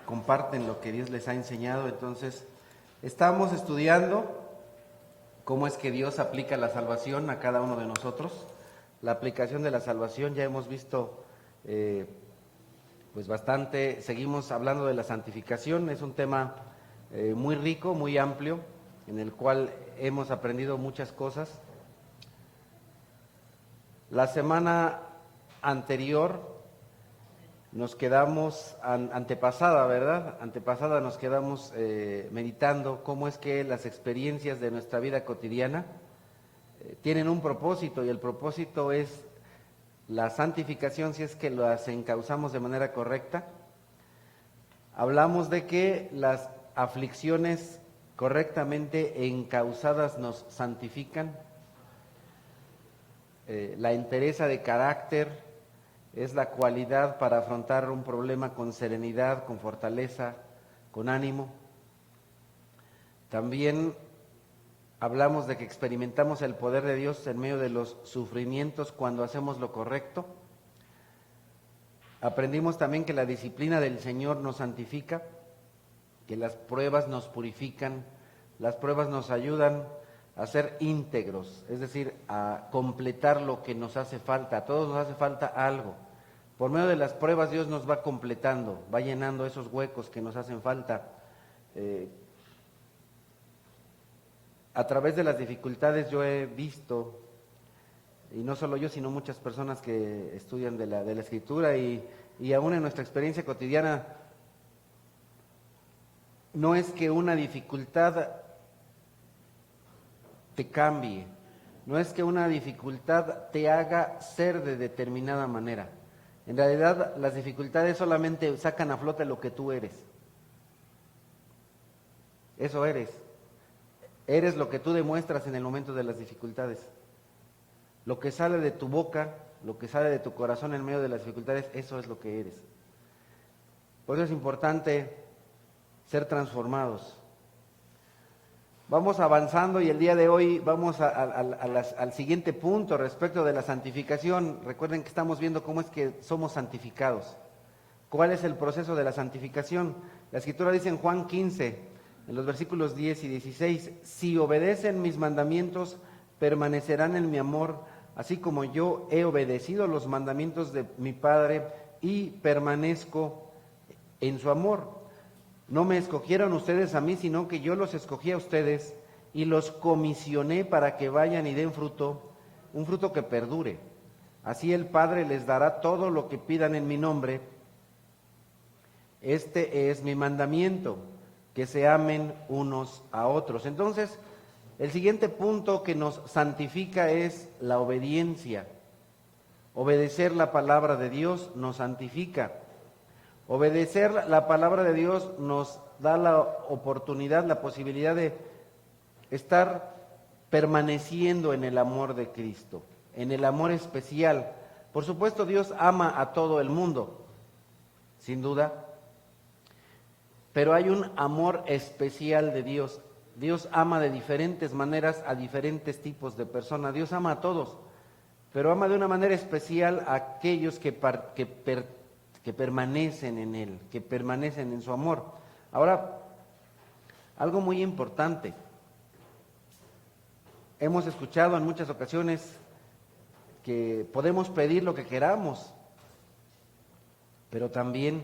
comparten lo que Dios les ha enseñado. Entonces, estamos estudiando cómo es que Dios aplica la salvación a cada uno de nosotros. La aplicación de la salvación ya hemos visto pues bastante. Seguimos hablando de la santificación. Es un tema muy rico, muy amplio, en el cual hemos aprendido muchas cosas. La semana anterior nos quedamos, antepasada, ¿verdad? Antepasada nos quedamos meditando cómo es que las experiencias de nuestra vida cotidiana tienen un propósito, y el propósito es la santificación si es que las encauzamos de manera correcta. Hablamos de que las aflicciones correctamente encauzadas nos santifican. La entereza de carácter es la cualidad para afrontar un problema con serenidad, con fortaleza, con ánimo. También hablamos de que experimentamos el poder de Dios en medio de los sufrimientos cuando hacemos lo correcto. Aprendimos también que la disciplina del Señor nos santifica, que las pruebas nos purifican, las pruebas nos ayudan a ser íntegros, es decir, a completar lo que nos hace falta. A todos nos hace falta algo. Por medio de las pruebas Dios nos va completando, va llenando esos huecos que nos hacen falta. A través de las dificultades yo he visto, y no solo yo, sino muchas personas que estudian de la Escritura y aún en nuestra experiencia cotidiana, no es que una dificultad te cambie, no es que una dificultad te haga ser de determinada manera. En realidad, las dificultades solamente sacan a flote lo que tú eres. Eso eres. Eres lo que tú demuestras en el momento de las dificultades. Lo que sale de tu boca, lo que sale de tu corazón en medio de las dificultades, eso es lo que eres. Por eso es importante ser transformados. Vamos avanzando y el día de hoy vamos al siguiente punto respecto de la santificación. Recuerden que estamos viendo cómo es que somos santificados. ¿Cuál es el proceso de la santificación? La Escritura dice en Juan 15, en los versículos 10 y 16, si obedecen mis mandamientos, permanecerán en mi amor, así como yo he obedecido los mandamientos de mi Padre y permanezco en su amor. No me escogieron ustedes a mí, sino que yo los escogí a ustedes y los comisioné para que vayan y den fruto, un fruto que perdure. Así el Padre les dará todo lo que pidan en mi nombre. Este es mi mandamiento, que se amen unos a otros. Entonces, el siguiente punto que nos santifica es la obediencia. Obedecer la palabra de Dios nos santifica. Obedecer la palabra de Dios nos da la oportunidad, la posibilidad de estar permaneciendo en el amor de Cristo, en el amor especial. Por supuesto, Dios ama a todo el mundo, sin duda, pero hay un amor especial de Dios. Dios ama de diferentes maneras a diferentes tipos de personas. Dios ama a todos, pero ama de una manera especial a aquellos que permanecen en Él, que permanecen en su amor. Ahora, algo muy importante. Hemos escuchado en muchas ocasiones que podemos pedir lo que queramos, pero también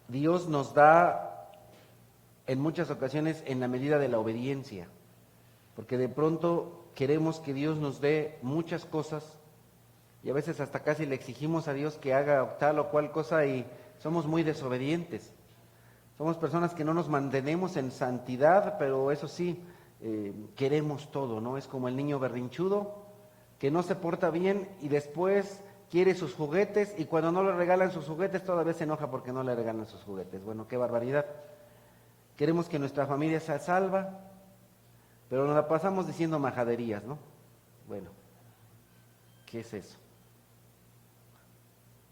Dios nos da en muchas ocasiones en la medida de la obediencia, porque de pronto queremos que Dios nos dé muchas cosas y a veces hasta casi le exigimos a Dios que haga tal o cual cosa y somos muy desobedientes. Somos personas que no nos mantenemos en santidad, pero eso sí, queremos todo, ¿no? Es como el niño berrinchudo que no se porta bien y después quiere sus juguetes y cuando no le regalan sus juguetes todavía se enoja porque no le regalan sus juguetes. Bueno, qué barbaridad. Queremos que nuestra familia sea salva, pero nos la pasamos diciendo majaderías, ¿no? Bueno, ¿qué es eso?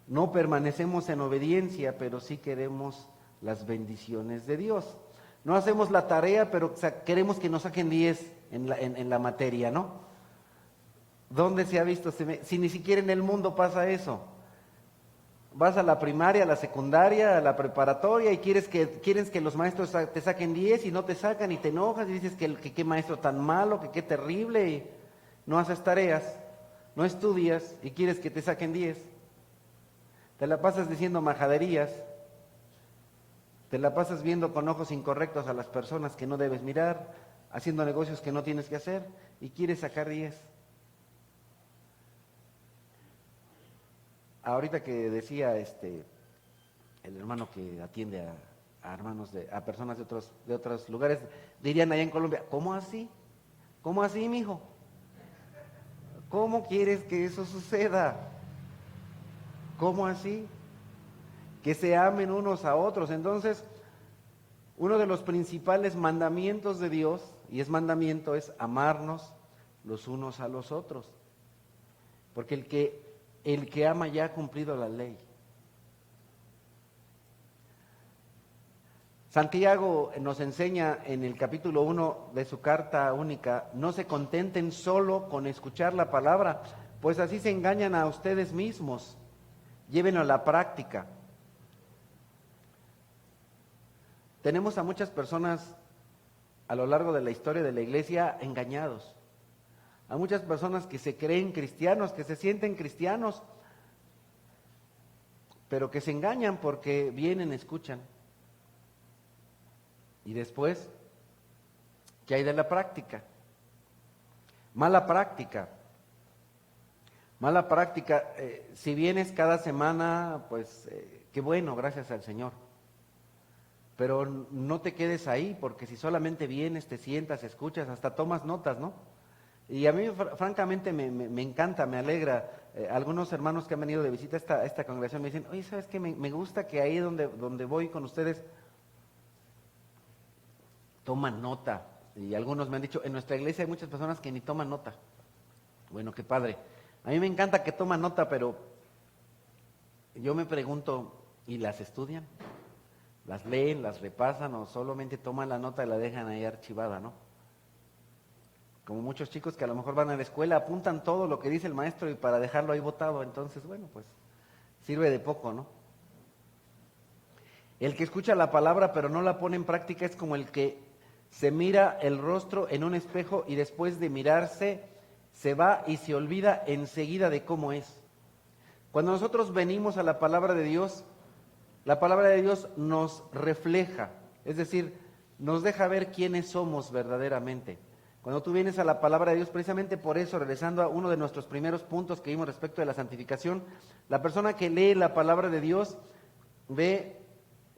No permanecemos en obediencia, pero sí queremos las bendiciones de Dios. No hacemos la tarea, pero queremos que nos saquen 10 en la materia, ¿no? ¿Dónde se ha visto? Si ni siquiera en el mundo pasa eso. vas a la primaria, a la secundaria, a la preparatoria y quieres que los maestros te saquen 10 y no te sacan y te enojas y dices que qué maestro tan malo, que qué terrible, y no haces tareas, no estudias y quieres que te saquen 10. Te la pasas diciendo majaderías, te la pasas viendo con ojos incorrectos a las personas que no debes mirar, haciendo negocios que no tienes que hacer y quieres sacar 10. Ahorita que decía el hermano que atiende a hermanos a personas de otros lugares, dirían allá en Colombia, ¿cómo así? ¿Cómo así, mijo? ¿Cómo quieres que eso suceda? ¿Cómo así? Que se amen unos a otros. Entonces, uno de los principales mandamientos de Dios, y es mandamiento, es amarnos los unos a los otros. Porque el que ama ya ha cumplido la ley. Santiago nos enseña en el capítulo 1 de su carta única, no se contenten solo con escuchar la palabra, pues así se engañan a ustedes mismos. Llévenlo a la práctica. Tenemos a muchas personas a lo largo de la historia de la iglesia engañados. A muchas personas que se creen cristianos, que se sienten cristianos, pero que se engañan porque vienen, escuchan. Y después, ¿qué hay de la práctica? Mala práctica. Mala práctica. Si vienes cada semana, pues qué bueno, gracias al Señor. Pero no te quedes ahí, porque si solamente vienes, te sientas, escuchas, hasta tomas notas, ¿no? Y a mí francamente me encanta, me alegra. Algunos hermanos que han venido de visita a esta congregación me dicen, oye, ¿sabes qué? Me gusta que ahí donde voy con ustedes toman nota. Y algunos me han dicho, en nuestra iglesia hay muchas personas que ni toman nota. Bueno, qué padre. A mí me encanta que toman nota, pero yo me pregunto, ¿y las estudian? ¿Las leen, las repasan o solamente toman la nota y la dejan ahí archivada, no? Como muchos chicos que a lo mejor van a la escuela, apuntan todo lo que dice el maestro y para dejarlo ahí botado, entonces, bueno, pues sirve de poco, ¿no? El que escucha la palabra pero no la pone en práctica es como el que se mira el rostro en un espejo y después de mirarse se va y se olvida enseguida de cómo es. Cuando nosotros venimos a la palabra de Dios, la palabra de Dios nos refleja, es decir, nos deja ver quiénes somos verdaderamente. Cuando tú vienes a la palabra de Dios, precisamente por eso, regresando a uno de nuestros primeros puntos que vimos respecto de la santificación, la persona que lee la palabra de Dios ve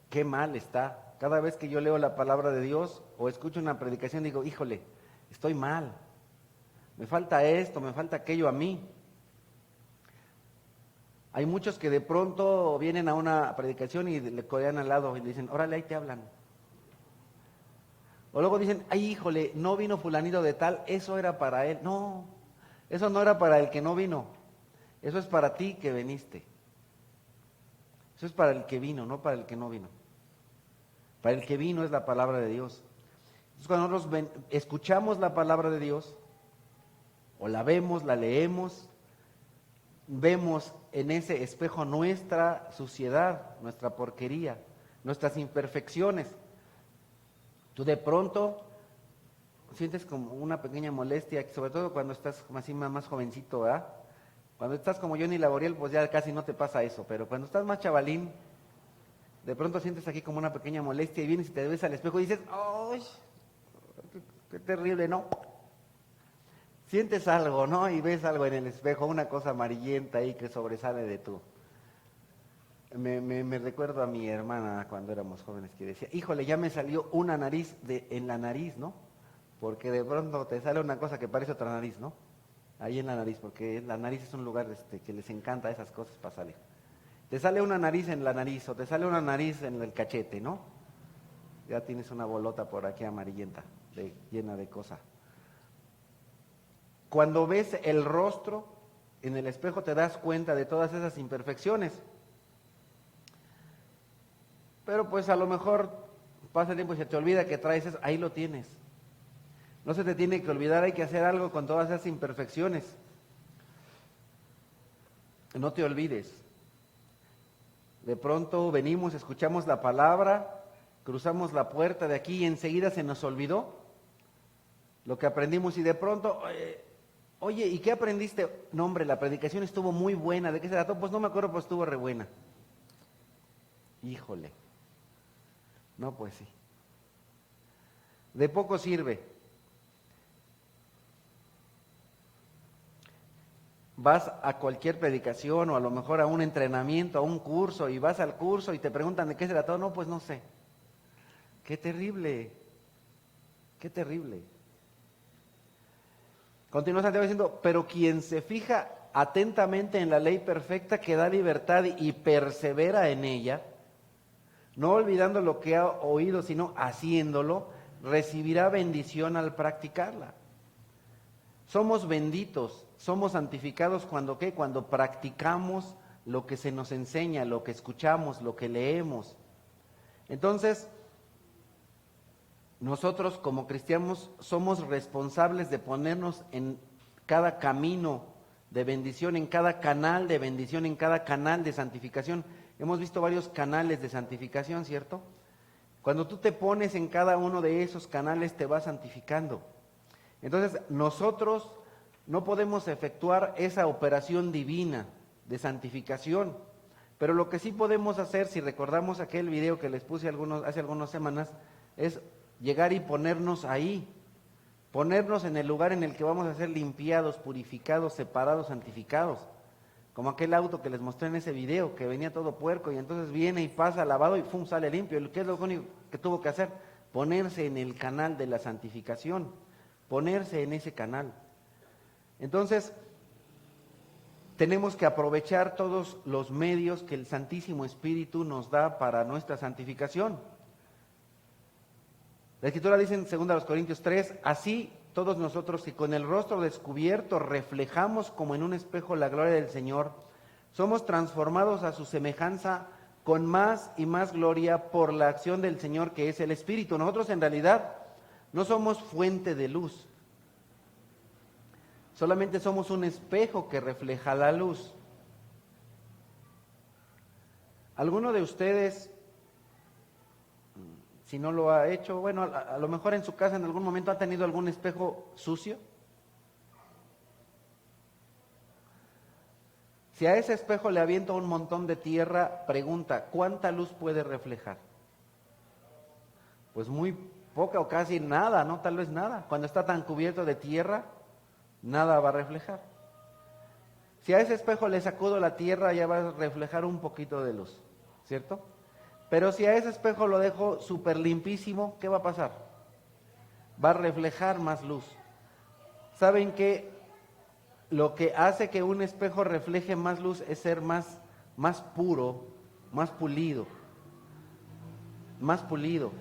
qué mal está. Cada vez que yo leo la palabra de Dios o escucho una predicación, digo, híjole, estoy mal, me falta esto, me falta aquello a mí. Hay muchos que de pronto vienen a una predicación y le codean al lado y le dicen, órale, ahí te hablan. O luego dicen, ay, híjole, no vino fulanito de tal, eso era para él. No, eso no era para el que no vino, eso es para ti que viniste. Eso es para el que vino, no para el que no vino. Para el que vino es la palabra de Dios. Entonces cuando nosotros escuchamos la palabra de Dios, o la vemos, la leemos, vemos en ese espejo nuestra suciedad, nuestra porquería, nuestras imperfecciones. Tú de pronto sientes como una pequeña molestia, sobre todo cuando estás así más jovencito, ¿verdad? Cuando estás como Johnny Laboriel, pues ya casi no te pasa eso, pero cuando estás más chavalín, de pronto sientes aquí como una pequeña molestia y vienes y te ves al espejo y dices, ¡ay! ¡Qué terrible!, ¿no? Sientes algo, ¿no? Y ves algo en el espejo, una cosa amarillenta ahí que sobresale de tú. Me recuerdo a mi hermana cuando éramos jóvenes que decía, híjole, ya me salió una nariz en la nariz, ¿no? Porque de pronto te sale una cosa que parece otra nariz, ¿no? Ahí en la nariz, porque la nariz es un lugar que les encanta esas cosas para salir. Te sale una nariz en la nariz o te sale una nariz en el cachete, ¿no? Ya tienes una bolota por aquí amarillenta, llena de cosas. Cuando ves el rostro en el espejo te das cuenta de todas esas imperfecciones. Pero pues a lo mejor pasa el tiempo y se te olvida que traes eso, ahí lo tienes. No se te tiene que olvidar, hay que hacer algo con todas esas imperfecciones. No te olvides. de pronto venimos, escuchamos la palabra, cruzamos la puerta de aquí y enseguida se nos olvidó lo que aprendimos y de pronto, oye, ¿y qué aprendiste? No, hombre, la predicación estuvo muy buena. ¿De qué se trató? Pues no me acuerdo, pues estuvo re buena. Híjole. No, pues sí. De poco sirve. Vas a cualquier predicación o a lo mejor a un entrenamiento, a un curso, y vas al curso y te preguntan de qué se trató. No, pues no sé. Qué terrible. Qué terrible. Continúa Santiago diciendo, pero quien se fija atentamente en la ley perfecta que da libertad y persevera en ella, no olvidando lo que ha oído, sino haciéndolo, recibirá bendición al practicarla. Somos benditos, somos santificados cuando ¿qué? Cuando practicamos lo que se nos enseña, lo que escuchamos, lo que leemos. Entonces, nosotros como cristianos somos responsables de ponernos en cada camino de bendición, en cada canal de bendición, en cada canal de santificación. Hemos visto varios canales de santificación, ¿cierto? Cuando tú te pones en cada uno de esos canales te vas santificando. Entonces, nosotros no podemos efectuar esa operación divina de santificación, pero lo que sí podemos hacer, si recordamos aquel video que les puse hace algunas semanas, es llegar y ponernos ahí, ponernos en el lugar en el que vamos a ser limpiados, purificados, separados, santificados. Como aquel auto que les mostré en ese video, que venía todo puerco y entonces viene y pasa lavado y ¡pum! Sale limpio. ¿Qué es lo único que tuvo que hacer? Ponerse en el canal de la santificación, ponerse en ese canal. Entonces, tenemos que aprovechar todos los medios que el Santísimo Espíritu nos da para nuestra santificación. La Escritura dice en 2 Corintios 3, así todos nosotros que con el rostro descubierto reflejamos como en un espejo la gloria del Señor, somos transformados a su semejanza con más y más gloria por la acción del Señor que es el Espíritu. Nosotros en realidad no somos fuente de luz, solamente somos un espejo que refleja la luz. ¿Alguno de ustedes, si no lo ha hecho, bueno, a lo mejor en su casa en algún momento ha tenido algún espejo sucio? Si a ese espejo le avienta un montón de tierra, pregunta, ¿cuánta luz puede reflejar? Pues muy poca o casi nada, ¿no? Tal vez nada. Cuando está tan cubierto de tierra, nada va a reflejar. Si a ese espejo le sacudo la tierra, ya va a reflejar un poquito de luz, ¿cierto? Pero si a ese espejo lo dejo súper limpísimo, ¿qué va a pasar? Va a reflejar más luz. ¿Saben qué? Lo que hace que un espejo refleje más luz es ser más puro, más pulido. Más pulido.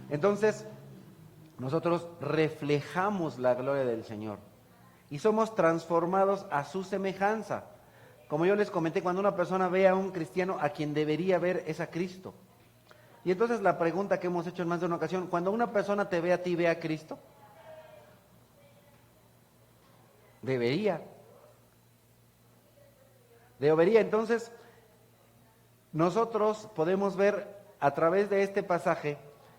Entonces, nosotros reflejamos la gloria del Señor y somos transformados a su semejanza. Como yo les comenté, cuando una persona ve a un cristiano, a quien debería ver es a Cristo. Y entonces la pregunta que hemos hecho en más de una ocasión, cuando una persona te ve a ti, ¿ve a Cristo? Debería. Entonces, nosotros podemos ver a través de este pasaje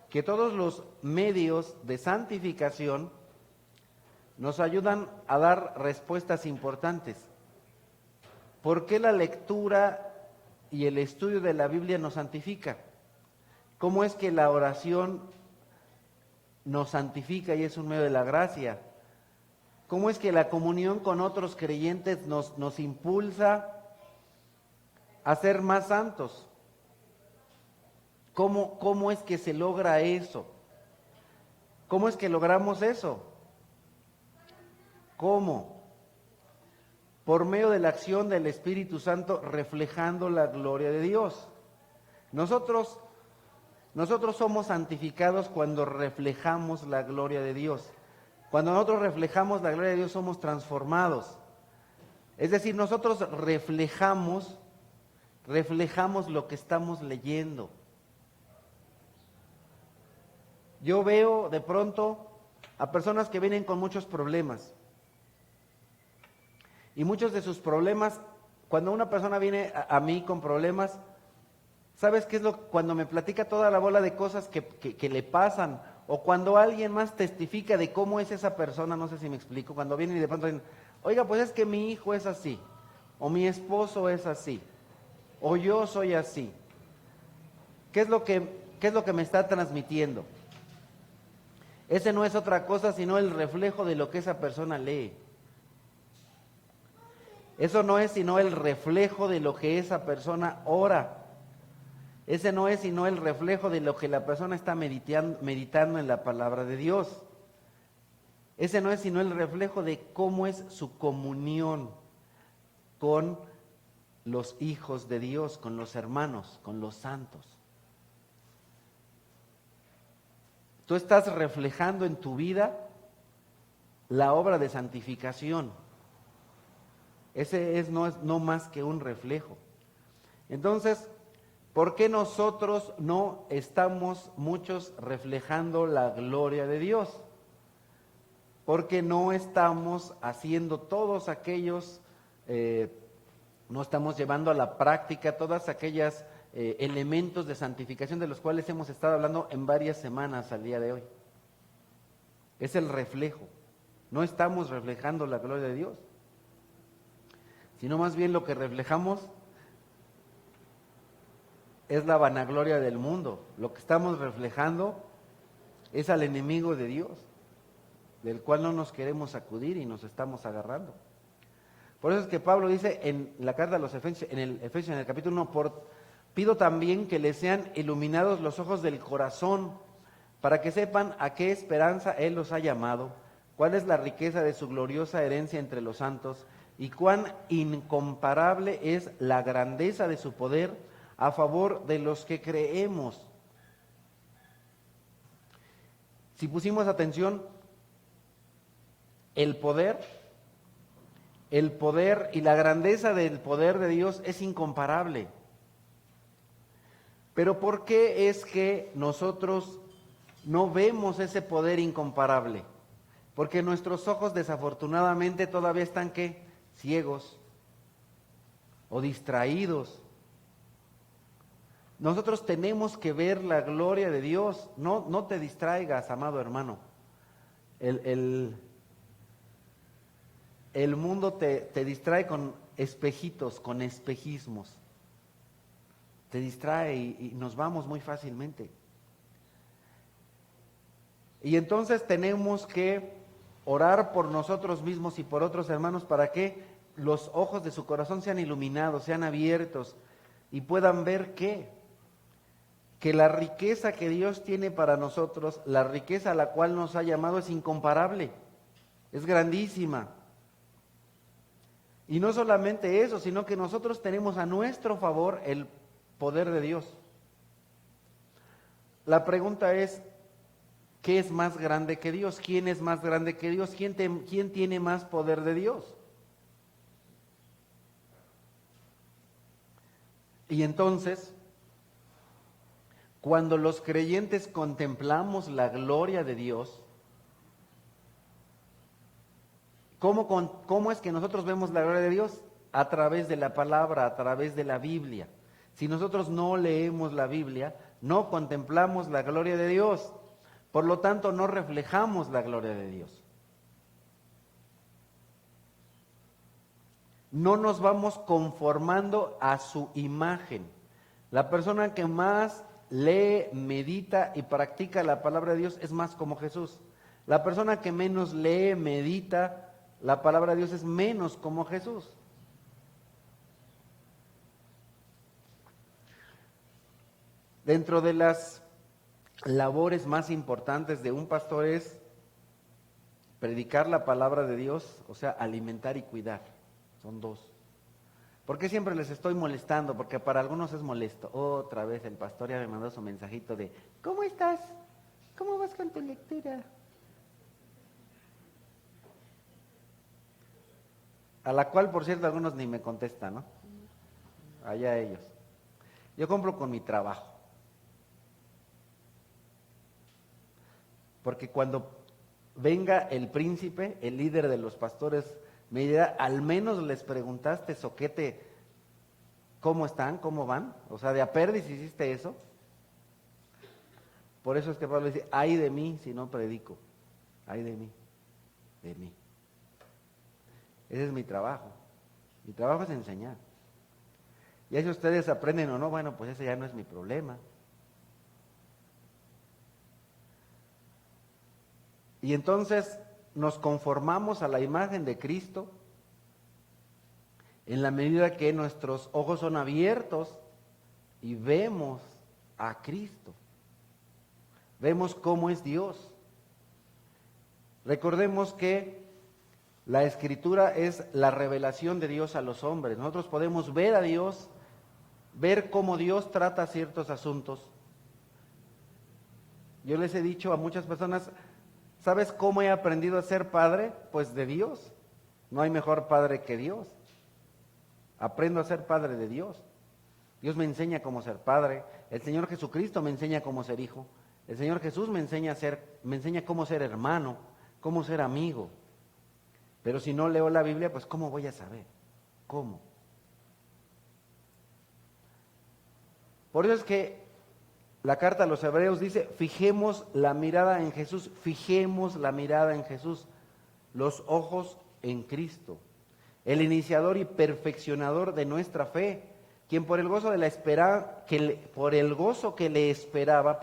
que todos los medios de santificación nos ayudan a dar respuestas importantes. ¿Por qué la lectura y el estudio de la Biblia nos santifica? ¿Cómo es que la oración nos santifica y es un medio de la gracia? ¿Cómo es que la comunión con otros creyentes nos impulsa a ser más santos? ¿Cómo es que se logra eso? ¿Cómo es que logramos eso? ¿Cómo? Por medio de la acción del Espíritu Santo reflejando la gloria de Dios. Nosotros somos santificados cuando reflejamos la gloria de Dios. Cuando nosotros reflejamos la gloria de Dios somos transformados. Es decir, nosotros reflejamos lo que estamos leyendo. Yo veo de pronto a personas que vienen con muchos problemas. Y muchos de sus problemas, cuando una persona viene a mí con problemas, ¿Sabes qué es cuando me platica toda la bola de cosas que le pasan? O cuando alguien más testifica de cómo es esa persona, no sé si me explico, cuando vienen y de pronto dicen, oiga, pues es que mi hijo es así, o mi esposo es así, o yo soy así. ¿Qué es lo que me está transmitiendo? Ese no es otra cosa sino el reflejo de lo que esa persona lee. Eso no es sino el reflejo de lo que esa persona ora. Ese no es sino el reflejo de lo que la persona está meditando en la palabra de Dios. Ese no es sino el reflejo de cómo es su comunión con los hijos de Dios, con los hermanos, con los santos. Tú estás reflejando en tu vida la obra de santificación. Ese no es no más que un reflejo. Entonces, ¿por qué nosotros no estamos muchos reflejando la gloria de Dios? Porque no estamos haciendo todos aquellos, no estamos llevando a la práctica todas aquellas elementos de santificación de los cuales hemos estado hablando en varias semanas al día de hoy. Es el reflejo. No estamos reflejando la gloria de Dios, sino más bien lo que reflejamos es la vanagloria del mundo. Lo que estamos reflejando es al enemigo de Dios, del cual no nos queremos acudir y nos estamos agarrando. Por eso es que Pablo dice en la carta a los Efesios, en el capítulo 1, pido también que les sean iluminados los ojos del corazón, para que sepan a qué esperanza Él los ha llamado, cuál es la riqueza de su gloriosa herencia entre los santos, y cuán incomparable es la grandeza de su poder a favor de los que creemos. Si pusimos atención, el poder y la grandeza del poder de Dios es incomparable. Pero ¿por qué es que nosotros no vemos ese poder incomparable? Porque nuestros ojos desafortunadamente todavía están ¿qué? Ciegos o distraídos. Nosotros tenemos que ver la gloria de Dios. No te distraigas, amado hermano. El mundo te distrae con espejitos, con espejismos. Te distrae y nos vamos muy fácilmente. Y entonces tenemos que orar por nosotros mismos y por otros hermanos para que los ojos de su corazón sean iluminados, sean abiertos y puedan ver que la riqueza que Dios tiene para nosotros, la riqueza a la cual nos ha llamado es incomparable, es grandísima. Y no solamente eso, sino que nosotros tenemos a nuestro favor el poder de Dios. La pregunta es, ¿qué es más grande que Dios? ¿Quién es más grande que Dios? ¿Quién tiene más poder de Dios? Y entonces, cuando los creyentes contemplamos la gloria de Dios, ¿cómo es que nosotros vemos la gloria de Dios? A través de la palabra, a través de la Biblia. Si nosotros no leemos la Biblia, no contemplamos la gloria de Dios. Por lo tanto, no reflejamos la gloria de Dios. No nos vamos conformando a su imagen. La persona que más lee, medita y practica la palabra de Dios es más como Jesús. La persona que menos lee, medita la palabra de Dios es menos como Jesús. Dentro de las labores más importantes de un pastor es predicar la palabra de Dios, o sea, alimentar y cuidar. Son dos. ¿Por qué siempre les estoy molestando? Porque para algunos es molesto. Otra vez el pastor ya me mandó su mensajito de ¿cómo estás? ¿Cómo vas con tu lectura? A la cual, por cierto, algunos ni me contestan, ¿no? Allá ellos. Yo cumplo con mi trabajo. Porque cuando venga el príncipe, el líder de los pastores, me dirá, al menos les preguntaste, soquete, ¿Cómo están? ¿Cómo van? O sea, de a perdiz hiciste eso. Por eso es que Pablo dice, ay de mí si no predico. Ay de mí, de mí. Ese es mi trabajo. Mi trabajo es enseñar. Y si ustedes aprenden o no, bueno, pues ese ya no es mi problema. Y entonces nos conformamos a la imagen de Cristo en la medida que nuestros ojos son abiertos y vemos a Cristo. Vemos cómo es Dios. Recordemos que la Escritura es la revelación de Dios a los hombres. Nosotros podemos ver a Dios, ver cómo Dios trata ciertos asuntos. Yo les he dicho a muchas personas, ¿sabes cómo he aprendido a ser padre? Pues de Dios. No hay mejor padre que Dios. Aprendo a ser padre de Dios. Dios me enseña cómo ser padre. El Señor Jesucristo me enseña cómo ser hijo. El Señor Jesús me enseña cómo ser hermano, cómo ser amigo. Pero si no leo la Biblia, pues ¿cómo voy a saber? ¿Cómo? Por eso es que la carta a los Hebreos dice, fijemos la mirada en Jesús, fijemos la mirada en Jesús, los ojos en Cristo, el iniciador y perfeccionador de nuestra fe, quien por el gozo que le esperaba,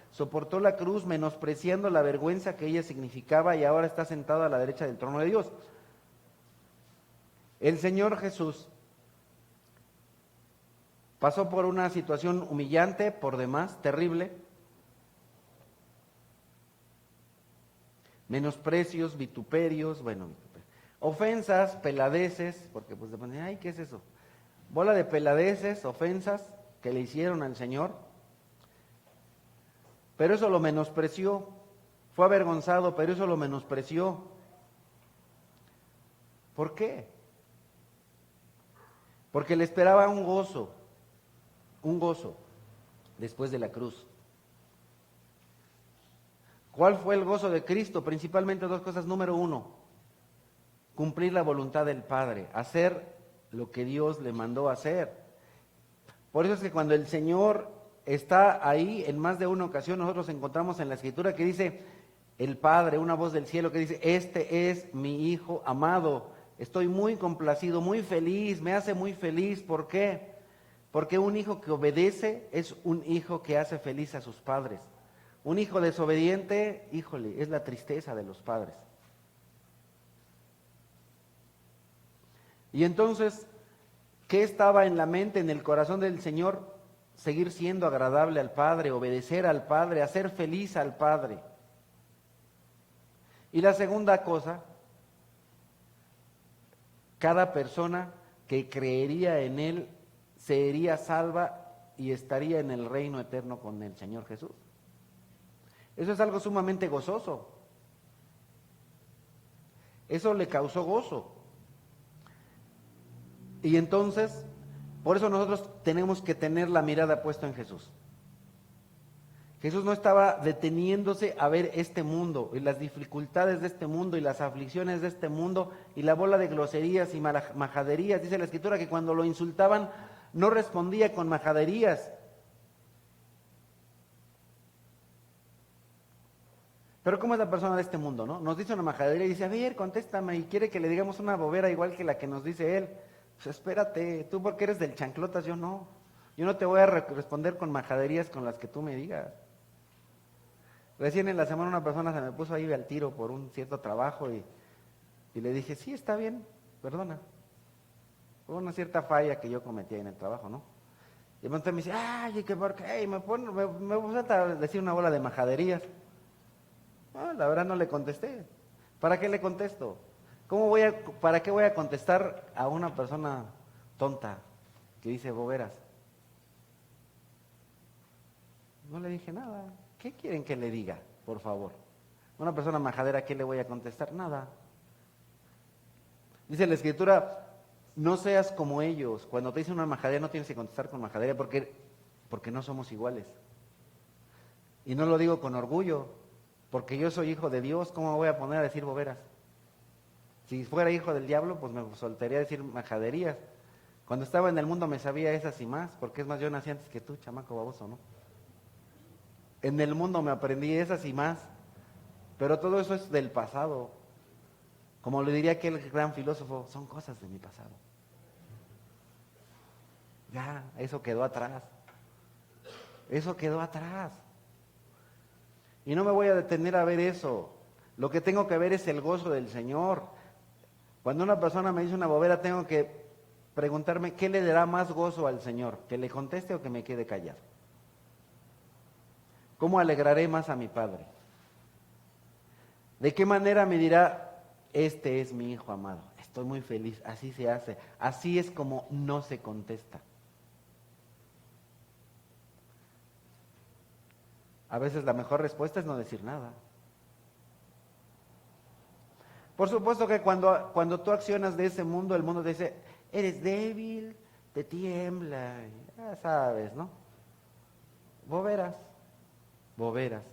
soportó la cruz menospreciando la vergüenza que ella significaba y ahora está sentado a la derecha del trono de Dios. El Señor Jesús pasó por una situación humillante, por demás, terrible, menosprecios, vituperios, ofensas, peladeces, porque pues de ay, ¿qué es eso? Bola de peladeces, ofensas que le hicieron al Señor, pero eso lo menospreció, fue avergonzado, pero eso lo menospreció. ¿Por qué? Porque le esperaba un gozo después de la cruz. ¿Cuál fue el gozo de Cristo? Principalmente dos cosas. Número uno, cumplir la voluntad del Padre, hacer lo que Dios le mandó hacer. Por eso es que cuando el Señor está ahí, en más de una ocasión nosotros encontramos en la Escritura que dice, el Padre, una voz del cielo que dice, este es mi Hijo amado, estoy muy complacido, muy feliz, me hace muy feliz. ¿Por qué? Porque un hijo que obedece es un hijo que hace feliz a sus padres. Un hijo desobediente, híjole, es la tristeza de los padres. Y entonces, ¿qué estaba en la mente, en el corazón del Señor? Seguir siendo agradable al Padre, obedecer al Padre, hacer feliz al Padre. Y la segunda cosa, cada persona que creería en Él sería salva y estaría en el reino eterno con el Señor Jesús. Eso es algo sumamente gozoso. Eso le causó gozo. Y entonces, por eso nosotros tenemos que tener la mirada puesta en Jesús. Jesús no estaba deteniéndose a ver este mundo y las dificultades de este mundo y las aflicciones de este mundo y la bola de groserías y majaderías. Dice la Escritura que cuando lo insultaban no respondía con majaderías. Pero ¿cómo es la persona de este mundo, no? Nos dice una majadería y dice, a ver, contéstame, y quiere que le digamos una bobera igual que la que nos dice él. Pues espérate, tú porque eres del chanclotas, yo no. Yo no te voy a responder con majaderías con las que tú me digas. Recién en la semana una persona se me puso ahí al tiro por un cierto trabajo y le dije, sí, está bien, perdona. Fue una cierta falla que yo cometí en el trabajo, ¿no? Y entonces me dice, ay, ¿qué por qué? Y me puse a decir una bola de majaderías. La verdad no le contesté. ¿Para qué le contesto? ¿Para qué voy a contestar a una persona tonta que dice boberas? No le dije nada. ¿Qué quieren que le diga, por favor? Una persona majadera, ¿qué le voy a contestar? Nada. Dice la Escritura, no seas como ellos. Cuando te dicen una majadera no tienes que contestar con majadera porque no somos iguales. Y no lo digo con orgullo, porque yo soy hijo de Dios, ¿cómo me voy a poner a decir boberas? Si fuera hijo del diablo, pues me soltaría a decir majaderías. Cuando estaba en el mundo me sabía esas y más, porque es más, yo nací antes que tú, chamaco baboso, ¿no? En el mundo me aprendí esas y más, pero todo eso es del pasado. Como le diría aquel gran filósofo, son cosas de mi pasado. Ya, eso quedó atrás. Eso quedó atrás. Y no me voy a detener a ver eso. Lo que tengo que ver es el gozo del Señor. Cuando una persona me dice una bobera, tengo que preguntarme qué le dará más gozo al Señor, que le conteste o que me quede callado. ¿Cómo alegraré más a mi Padre? ¿De qué manera me dirá, este es mi Hijo amado? Estoy muy feliz, así se hace. Así es como no se contesta. A veces la mejor respuesta es no decir nada. Por supuesto que cuando tú accionas de ese mundo, el mundo te dice, eres débil, te tiembla, ya sabes, ¿no? Boberas, boberas.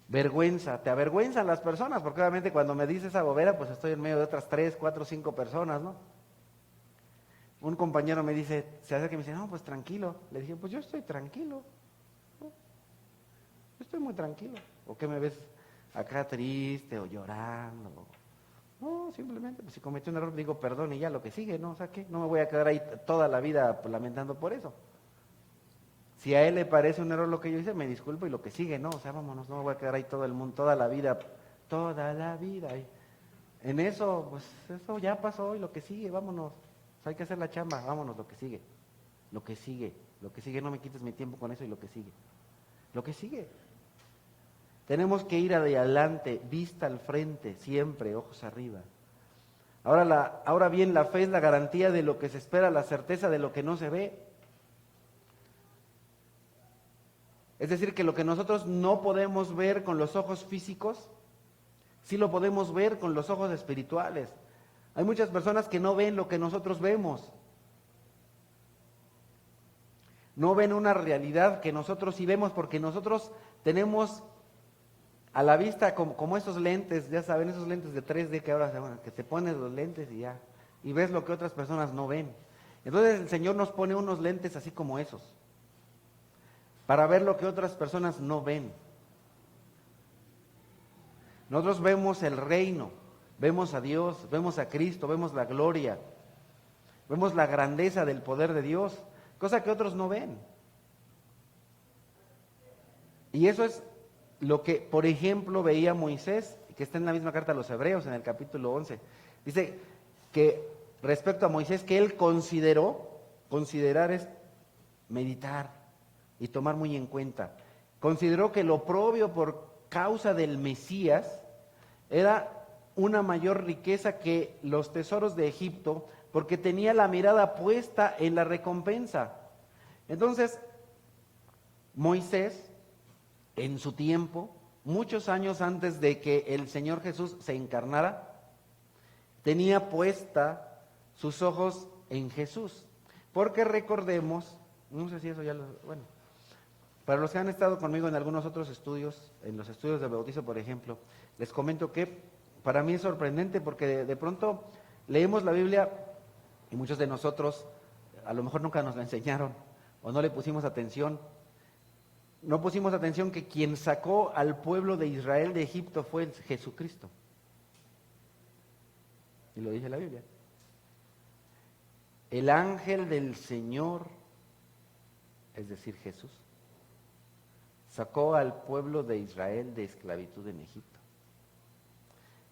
Vergüenza, te avergüenzan las personas, porque obviamente cuando me dices esa bobera, pues estoy en medio de otras 3, 4, 5 personas, ¿no? Un compañero me dice, se acerca y me dice, no, pues tranquilo. Le dije, pues yo estoy tranquilo, ¿no? Yo estoy muy tranquilo. ¿O qué me ves acá triste o llorando? No, simplemente, pues si cometí un error, digo perdón y ya lo que sigue, ¿no? O sea, ¿qué? No me voy a quedar ahí toda la vida lamentando por eso. Si a él le parece un error lo que yo hice, me disculpo y lo que sigue, ¿no? O sea, vámonos, no me voy a quedar ahí todo el mundo, toda la vida ahí. En eso, pues eso ya pasó y lo que sigue, vámonos. O sea, hay que hacer la chamba, vámonos, lo que sigue. Lo que sigue, no me quites mi tiempo con eso y lo que sigue. Lo que sigue. Tenemos que ir adelante, vista al frente, siempre, ojos arriba. Ahora bien, la fe es la garantía de lo que se espera, la certeza de lo que no se ve. Es decir, que lo que nosotros no podemos ver con los ojos físicos, sí lo podemos ver con los ojos espirituales. Hay muchas personas que no ven lo que nosotros vemos. No ven una realidad que nosotros sí vemos, porque nosotros tenemos a la vista como esos lentes, ya saben, esos lentes de 3D que ahora se van, que te pones los lentes y ya, y ves lo que otras personas no ven. Entonces el Señor nos pone unos lentes así como esos, para ver lo que otras personas no ven. Nosotros vemos el reino, vemos a Dios, vemos a Cristo, vemos la gloria, vemos la grandeza del poder de Dios, cosa que otros no ven. Y eso es lo que, por ejemplo, veía Moisés, que está en la misma carta a los Hebreos, en el capítulo 11. Dice que respecto a Moisés, que él considerar es meditar y tomar muy en cuenta. Consideró que lo oprobio por causa del Mesías era una mayor riqueza que los tesoros de Egipto, porque tenía la mirada puesta en la recompensa. Entonces, Moisés, en su tiempo, muchos años antes de que el Señor Jesús se encarnara, tenía puesta sus ojos en Jesús. Porque recordemos, no sé si eso ya lo... Bueno, para los que han estado conmigo en algunos otros estudios, en los estudios de bautizo, por ejemplo, les comento que para mí es sorprendente porque de pronto leemos la Biblia y muchos de nosotros a lo mejor nunca nos la enseñaron o no le pusimos atención. No pusimos atención que quien sacó al pueblo de Israel de Egipto fue Jesucristo. Y lo dice la Biblia. El ángel del Señor, es decir, Jesús, sacó al pueblo de Israel de esclavitud en Egipto.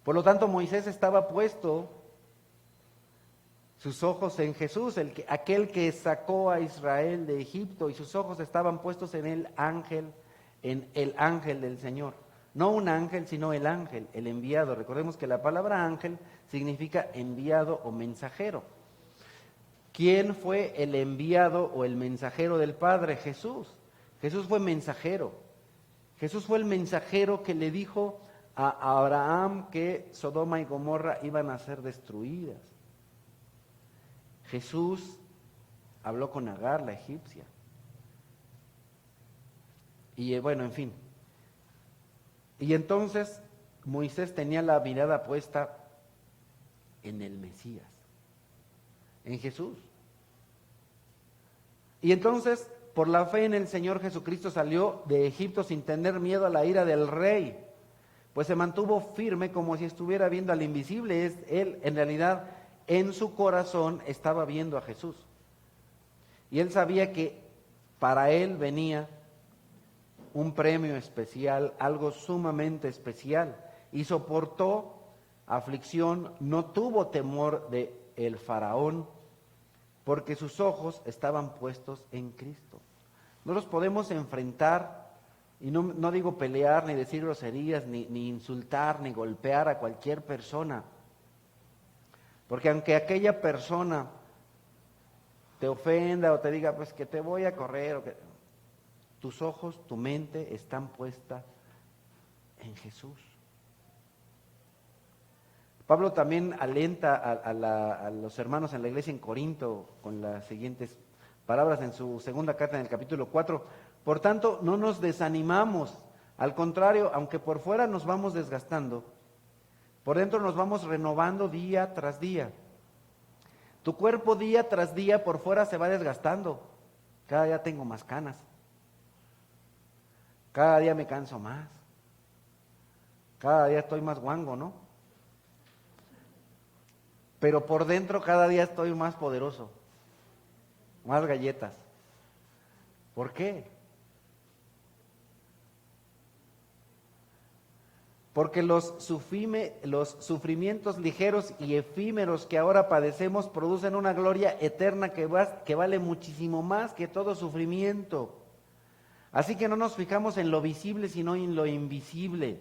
Por lo tanto, Moisés estaba puesto sus ojos en Jesús, aquel que sacó a Israel de Egipto, y sus ojos estaban puestos en el ángel del Señor. No un ángel, sino el ángel, el enviado. Recordemos que la palabra ángel significa enviado o mensajero. ¿Quién fue el enviado o el mensajero del Padre? Jesús. Jesús fue mensajero. Jesús fue el mensajero que le dijo a Abraham que Sodoma y Gomorra iban a ser destruidas. Jesús habló con Agar, la egipcia. Y bueno, en fin. Y entonces Moisés tenía la mirada puesta en el Mesías. en Jesús. Y entonces, por la fe en el Señor Jesucristo, salió de Egipto sin tener miedo a la ira del rey, pues se mantuvo firme como si estuviera viendo al invisible. Él, en realidad, en su corazón estaba viendo a Jesús. Y él sabía que para él venía un premio especial, algo sumamente especial, y soportó aflicción, no tuvo temor de el faraón, porque sus ojos estaban puestos en Cristo. No los podemos enfrentar, y no digo pelear, ni decir groserías, ni insultar, ni golpear a cualquier persona, porque aunque aquella persona te ofenda o te diga, pues que te voy a correr, tus ojos, tu mente están puestas en Jesús. Pablo también alienta a los hermanos en la iglesia en Corinto con las siguientes palabras en su segunda carta en el capítulo 4. Por tanto, no nos desanimamos, al contrario, aunque por fuera nos vamos desgastando, por dentro nos vamos renovando día tras día. Tu cuerpo día tras día por fuera se va desgastando. Cada día tengo más canas. Cada día me canso más. Cada día estoy más guango, ¿no? Pero por dentro cada día estoy más poderoso. Más galletas. ¿Por qué? Porque los sufrimientos ligeros y efímeros que ahora padecemos producen una gloria eterna que vale muchísimo más que todo sufrimiento. Así que no nos fijamos en lo visible, sino en lo invisible,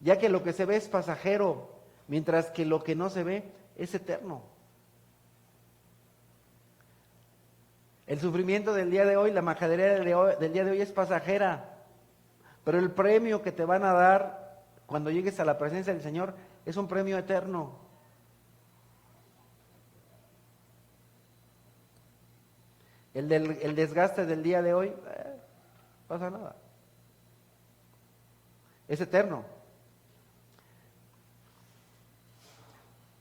ya que lo que se ve es pasajero, mientras que lo que no se ve es eterno. El sufrimiento del día de hoy, la majadería del día de hoy es pasajera, pero el premio que te van a dar cuando llegues a la presencia del Señor es un premio eterno. El desgaste del día de hoy, pasa nada. Es eterno.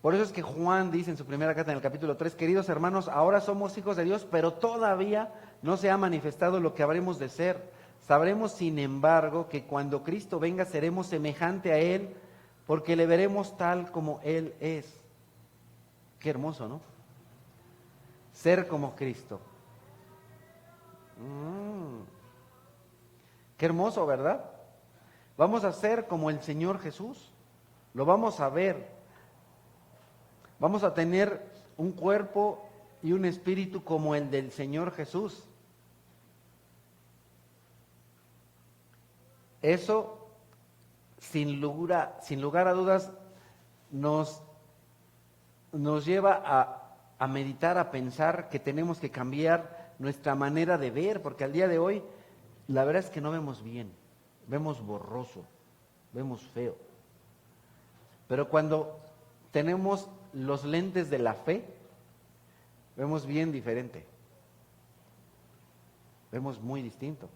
Por eso es que Juan dice en su primera carta en el capítulo 3, queridos hermanos, ahora somos hijos de Dios, pero todavía no se ha manifestado lo que habremos de ser. Sabremos, sin embargo, que cuando Cristo venga seremos semejante a Él, porque le veremos tal como Él es. Qué hermoso, ¿no? Ser como Cristo. Qué hermoso, ¿verdad? Vamos a ser como el Señor Jesús. Lo vamos a ver. Vamos a tener un cuerpo y un espíritu como el del Señor Jesús. Eso, sin lugar a dudas, nos lleva a meditar, a pensar que tenemos que cambiar nuestra manera de ver, porque al día de hoy, la verdad es que no vemos bien, vemos borroso, vemos feo. Pero cuando tenemos los lentes de la fe, vemos bien diferente, vemos muy distinto.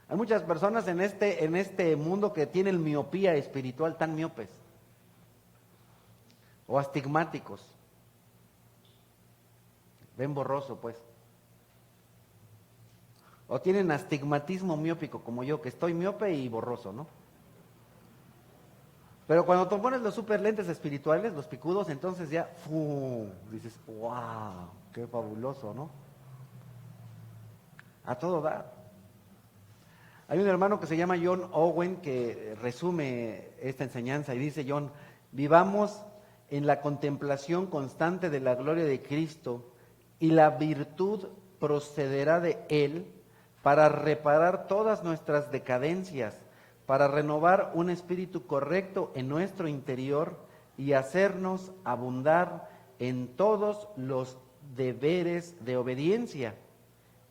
Hay muchas personas en este mundo que tienen miopía espiritual, tan miopes o astigmáticos. Ven borroso, pues. O tienen astigmatismo miópico, como yo, que estoy miope y borroso, ¿no? Pero cuando te pones los super lentes espirituales, los picudos, entonces ya, dices, wow, qué fabuloso, ¿no? A todo dar. Hay un hermano que se llama John Owen que resume esta enseñanza y dice: John, vivamos en la contemplación constante de la gloria de Cristo y la virtud procederá de Él para reparar todas nuestras decadencias, para renovar un espíritu correcto en nuestro interior y hacernos abundar en todos los deberes de obediencia.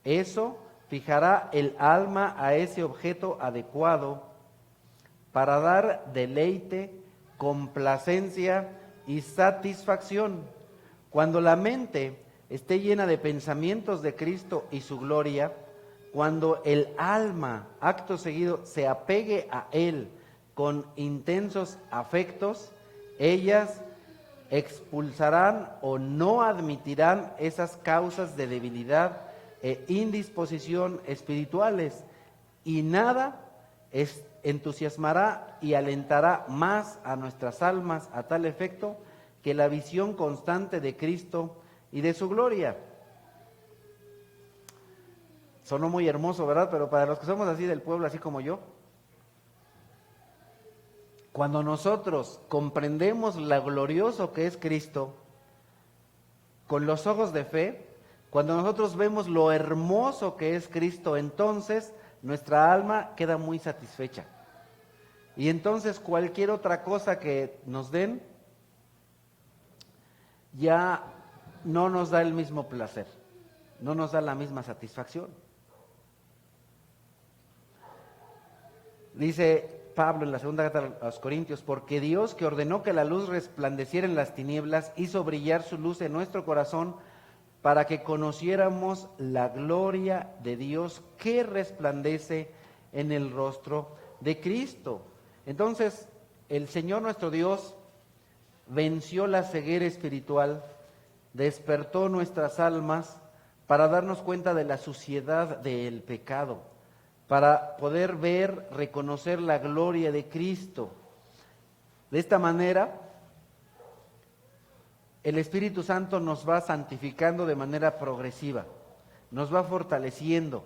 Eso fijará el alma a ese objeto adecuado para dar deleite, complacencia y satisfacción. Cuando la mente esté llena de pensamientos de Cristo y su gloria, cuando el alma, acto seguido, se apegue a Él con intensos afectos, ellas expulsarán o no admitirán esas causas de debilidad e indisposición espirituales, y nada entusiasmará y alentará más a nuestras almas a tal efecto que la visión constante de Cristo y de su gloria. Sonó muy hermoso, ¿verdad? Pero para los que somos así del pueblo, así como yo, cuando nosotros comprendemos lo glorioso que es Cristo con los ojos de fe, cuando nosotros vemos lo hermoso que es Cristo, entonces nuestra alma queda muy satisfecha. Y entonces cualquier otra cosa que nos den ya no nos da el mismo placer, no nos da la misma satisfacción. Dice Pablo en la segunda carta a los Corintios: porque Dios, que ordenó que la luz resplandeciera en las tinieblas, hizo brillar su luz en nuestro corazón para que conociéramos la gloria de Dios que resplandece en el rostro de Cristo. Entonces, el Señor nuestro Dios venció la ceguera espiritual, despertó nuestras almas para darnos cuenta de la suciedad del pecado, para poder ver, reconocer la gloria de Cristo. De esta manera, el Espíritu Santo nos va santificando de manera progresiva, nos va fortaleciendo.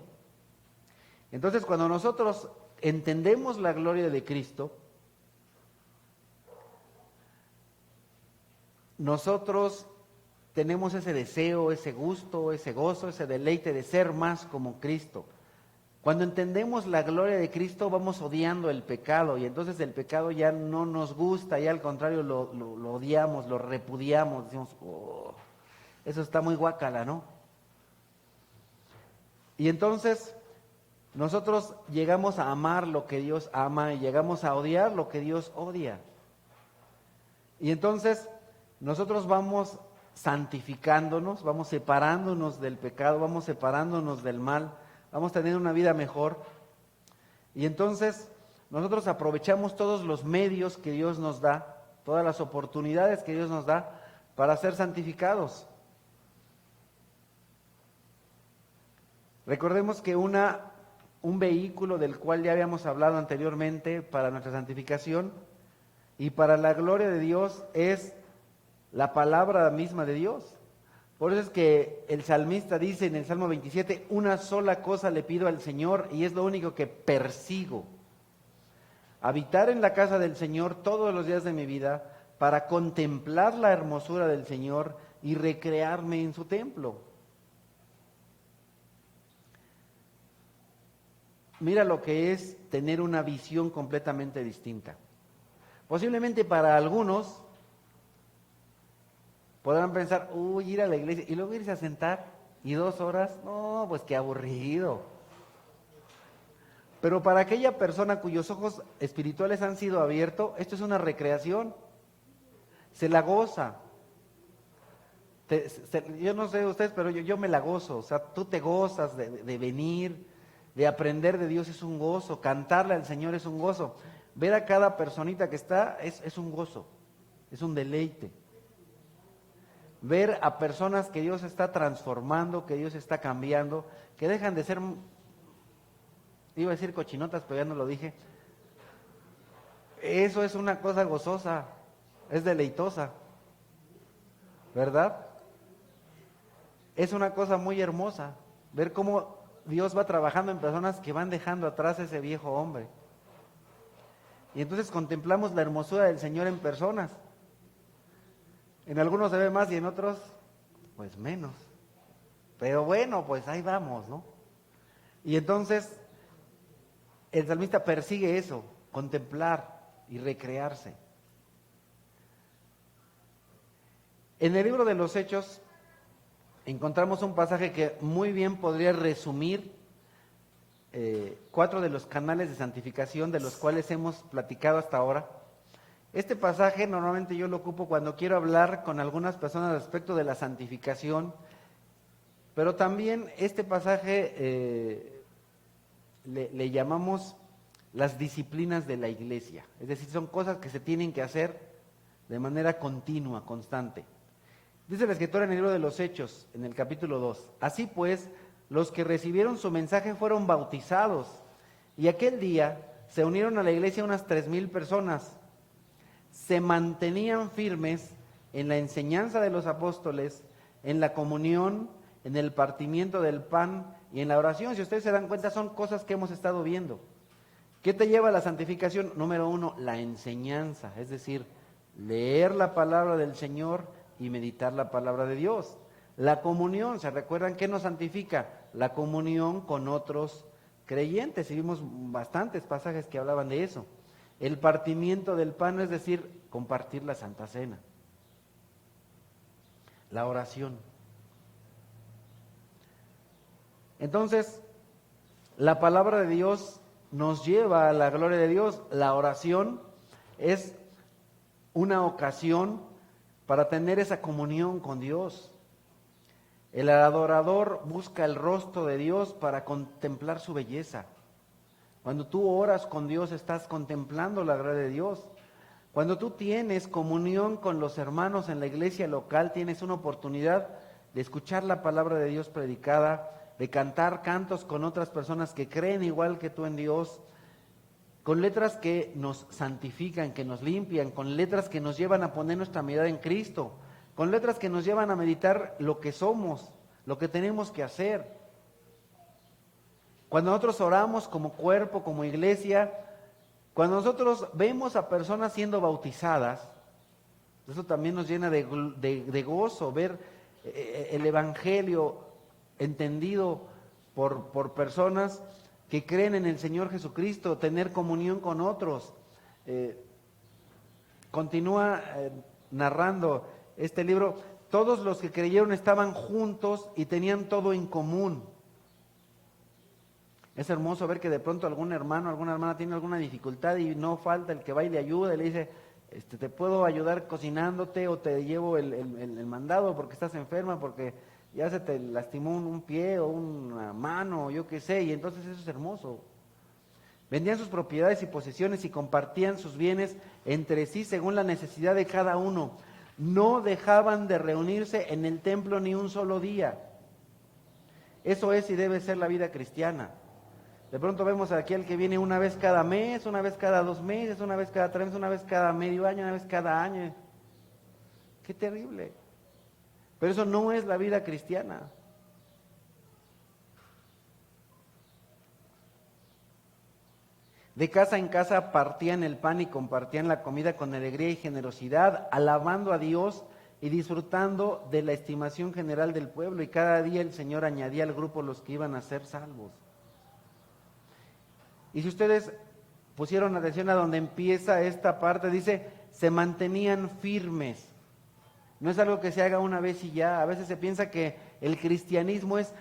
Entonces, cuando nosotros entendemos la gloria de Cristo, nosotros tenemos ese deseo, ese gusto, ese gozo, ese deleite de ser más como Cristo. Cuando entendemos la gloria de Cristo, vamos odiando el pecado, y entonces el pecado ya no nos gusta, ya al contrario lo odiamos, lo repudiamos, decimos, oh, eso está muy guácala, ¿no? Y entonces nosotros llegamos a amar lo que Dios ama y llegamos a odiar lo que Dios odia. Y entonces nosotros vamos santificándonos, vamos separándonos del pecado, vamos separándonos del mal, vamos teniendo una vida mejor. Y entonces nosotros aprovechamos todos los medios que Dios nos da, todas las oportunidades que Dios nos da para ser santificados. Recordemos que un vehículo del cual ya habíamos hablado anteriormente para nuestra santificación y para la gloria de Dios es la palabra misma de Dios. Por eso es que el salmista dice en el Salmo 27, una sola cosa le pido al Señor y es lo único que persigo: habitar en la casa del Señor todos los días de mi vida para contemplar la hermosura del Señor y recrearme en su templo. Mira lo que es tener una visión completamente distinta. Posiblemente para algunos podrán pensar, uy, ir a la iglesia y luego irse a sentar y 2 horas, no, pues qué aburrido. Pero para aquella persona cuyos ojos espirituales han sido abiertos, esto es una recreación, se la goza. Yo no sé ustedes, pero yo me la gozo. O sea, tú te gozas de venir, de aprender de Dios, es un gozo. Cantarle al Señor es un gozo. Ver a cada personita que está es un gozo, es un deleite. Ver a personas que Dios está transformando, que Dios está cambiando, que dejan de ser, iba a decir cochinotas, pero ya no lo dije. Eso es una cosa gozosa, es deleitosa, ¿verdad? Es una cosa muy hermosa, ver cómo Dios va trabajando en personas que van dejando atrás ese viejo hombre. Y entonces contemplamos la hermosura del Señor en personas. En algunos se ve más y en otros, pues menos. Pero bueno, pues ahí vamos, ¿no? Y entonces, el salmista persigue eso, contemplar y recrearse. En el libro de los Hechos encontramos un pasaje que muy bien podría resumir 4 de los canales de santificación de los cuales hemos platicado hasta ahora. Este pasaje normalmente yo lo ocupo cuando quiero hablar con algunas personas respecto de la santificación, pero también este pasaje le llamamos las disciplinas de la iglesia. Es decir, son cosas que se tienen que hacer de manera continua, constante. Dice la Escritura en el libro de los Hechos, en el capítulo 2, así pues, los que recibieron su mensaje fueron bautizados, y aquel día se unieron a la iglesia unas 3,000 personas. Se mantenían firmes en la enseñanza de los apóstoles, en la comunión, en el partimiento del pan y en la oración. Si ustedes se dan cuenta, son cosas que hemos estado viendo. ¿Qué te lleva a la santificación? Número 1, la enseñanza, es decir, leer la palabra del Señor y meditar la palabra de Dios. La comunión, ¿se recuerdan qué nos santifica? La comunión con otros creyentes, y vimos bastantes pasajes que hablaban de eso. El partimiento del pan, es decir, compartir la Santa Cena. La oración. Entonces, la palabra de Dios nos lleva a la gloria de Dios. La oración es una ocasión para tener esa comunión con Dios. El adorador busca el rostro de Dios para contemplar su belleza. Cuando tú oras con Dios, estás contemplando la gloria de Dios. Cuando tú tienes comunión con los hermanos en la iglesia local, tienes una oportunidad de escuchar la palabra de Dios predicada, de cantar cantos con otras personas que creen igual que tú en Dios, con letras que nos santifican, que nos limpian, con letras que nos llevan a poner nuestra mirada en Cristo, con letras que nos llevan a meditar lo que somos, lo que tenemos que hacer. Cuando nosotros oramos como cuerpo, como iglesia, cuando nosotros vemos a personas siendo bautizadas, eso también nos llena de gozo, ver el Evangelio entendido por personas que creen en el Señor Jesucristo, tener comunión con otros. Continúa narrando este libro, todos los que creyeron estaban juntos y tenían todo en común. Es hermoso ver que de pronto algún hermano, alguna hermana tiene alguna dificultad y no falta el que va y le ayuda y le dice, te puedo ayudar cocinándote o te llevo el mandado porque estás enferma, porque ya se te lastimó un pie o una mano, yo qué sé, y entonces eso es hermoso. Vendían sus propiedades y posesiones y compartían sus bienes entre sí según la necesidad de cada uno. No dejaban de reunirse en el templo ni un solo día. Eso es y debe ser la vida cristiana. De pronto vemos aquí al que viene una vez cada mes, una vez cada 2 meses, una vez cada 3 meses, una vez cada medio año, una vez cada año. ¡Qué terrible! Pero eso no es la vida cristiana. De casa en casa partían el pan y compartían la comida con alegría y generosidad, alabando a Dios y disfrutando de la estimación general del pueblo. Y cada día el Señor añadía al grupo los que iban a ser salvos. Y si ustedes pusieron atención a donde empieza esta parte, dice, se mantenían firmes. No es algo que se haga una vez y ya. A veces se piensa que el cristianismo es,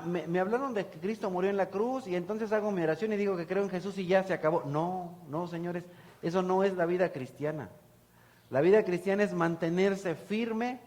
me hablaron de que Cristo murió en la cruz y entonces hago mi oración y digo que creo en Jesús y ya se acabó. No, no, señores, eso no es la vida cristiana. La vida cristiana es mantenerse firme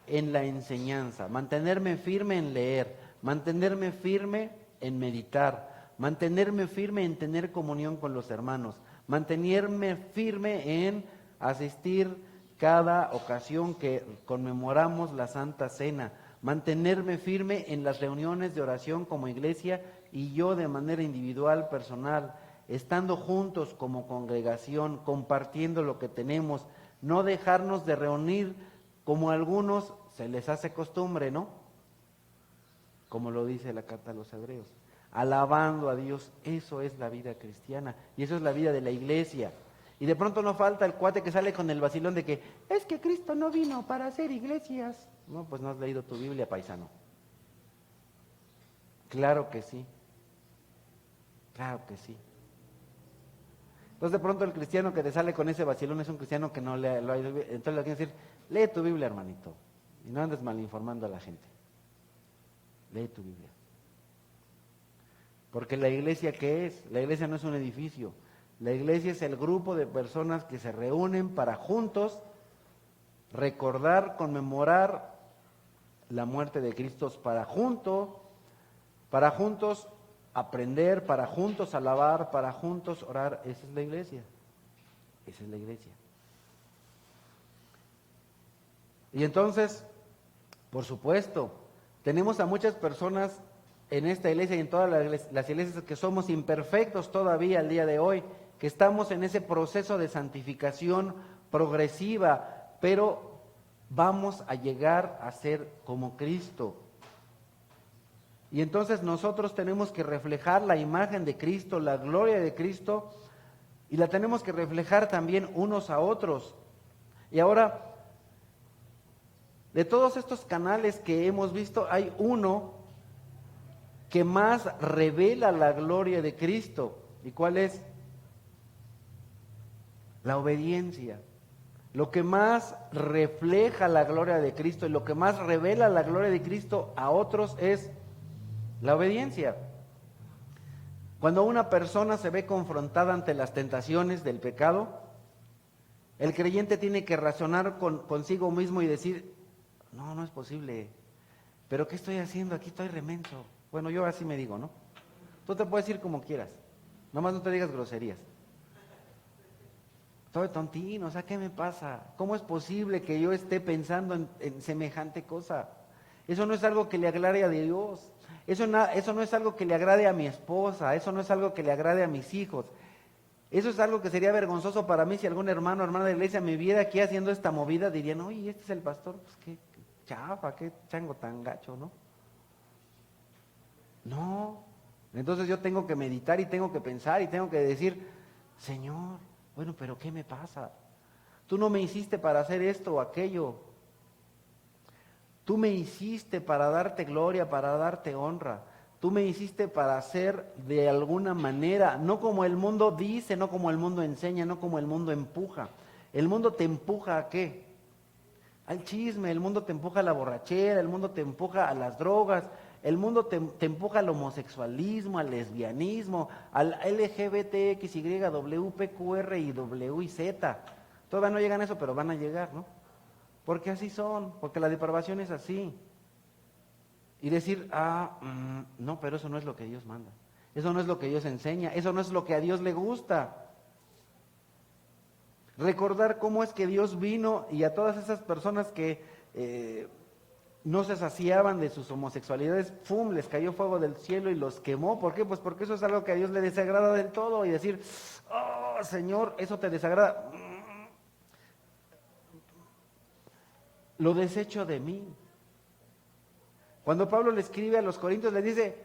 en la enseñanza, mantenerme firme en leer, mantenerme firme en meditar, mantenerme firme en tener comunión con los hermanos, mantenerme firme en asistir cada ocasión que conmemoramos la Santa Cena, mantenerme firme en las reuniones de oración como iglesia y yo de manera individual, personal, estando juntos como congregación, compartiendo lo que tenemos, no dejarnos de reunir como a algunos se les hace costumbre, ¿no? Como lo dice la carta a los Hebreos, alabando a Dios. Eso es la vida cristiana y eso es la vida de la iglesia. Y de pronto no falta el cuate que sale con el vacilón de que es que Cristo no vino para hacer iglesias. No, pues no has leído tu Biblia, paisano. Claro que sí. Claro que sí. Entonces de pronto el cristiano que te sale con ese vacilón es un cristiano que no lo ha ido. Entonces le tienes que decir, lee tu Biblia, hermanito. Y no andes malinformando a la gente. Lee tu Biblia. Porque la iglesia, ¿qué es? La iglesia no es un edificio. La iglesia es el grupo de personas que se reúnen para juntos recordar, conmemorar la muerte de Cristo, para juntos aprender, para juntos alabar, para juntos orar. Esa es la iglesia. Esa es la iglesia. Y entonces, por supuesto, tenemos a muchas personas en esta iglesia y en todas las iglesias que somos imperfectos todavía al día de hoy, que estamos en ese proceso de santificación progresiva, pero vamos a llegar a ser como Cristo. Y entonces nosotros tenemos que reflejar la imagen de Cristo, la gloria de Cristo, y la tenemos que reflejar también unos a otros. Y ahora, de todos estos canales que hemos visto, hay uno que más revela la gloria de Cristo. ¿Y cuál es? La obediencia. Lo que más refleja la gloria de Cristo y lo que más revela la gloria de Cristo a otros es la obediencia. Cuando una persona se ve confrontada ante las tentaciones del pecado, el creyente tiene que razonar consigo mismo y decir, no, no es posible, pero ¿qué estoy haciendo? Aquí estoy remenso. Bueno, yo así me digo, ¿no? Tú te puedes ir como quieras, nomás no te digas groserías. Estoy tontín, o sea, ¿qué me pasa? ¿Cómo es posible que yo esté pensando en semejante cosa? Eso no es algo que le agrade a Dios. Eso no es algo que le agrade a mi esposa. Eso no es algo que le agrade a mis hijos. Eso es algo que sería vergonzoso para mí si algún hermano o hermana de la iglesia me viera aquí haciendo esta movida. Dirían, oye, este es el pastor, pues qué chafa, qué chango tan gacho, ¿no? No. Entonces yo tengo que meditar y tengo que pensar y tengo que decir, Señor, bueno, pero ¿qué me pasa? Tú no me hiciste para hacer esto o aquello. Tú me hiciste para darte gloria, para darte honra. Tú me hiciste para hacer de alguna manera, no como el mundo dice, no como el mundo enseña, no como el mundo empuja. El mundo te empuja ¿a qué? Al chisme, el mundo te empuja a la borrachera, el mundo te empuja a las drogas, el mundo te empuja al homosexualismo, al lesbianismo, al LGBTXY, WPQR y W y Z. Todavía no llegan a eso, pero van a llegar, ¿no? Porque así son, porque la depravación es así. Y decir, no, pero eso no es lo que Dios manda. Eso no es lo que Dios enseña, eso no es lo que a Dios le gusta. Recordar cómo es que Dios vino y a todas esas personas que no se saciaban de sus homosexualidades, ¡pum!, les cayó fuego del cielo y los quemó. ¿Por qué? Pues porque eso es algo que a Dios le desagrada del todo. Y decir, oh, Señor, eso te desagrada. Lo desecho de mí. Cuando Pablo le escribe a los corintios, le dice,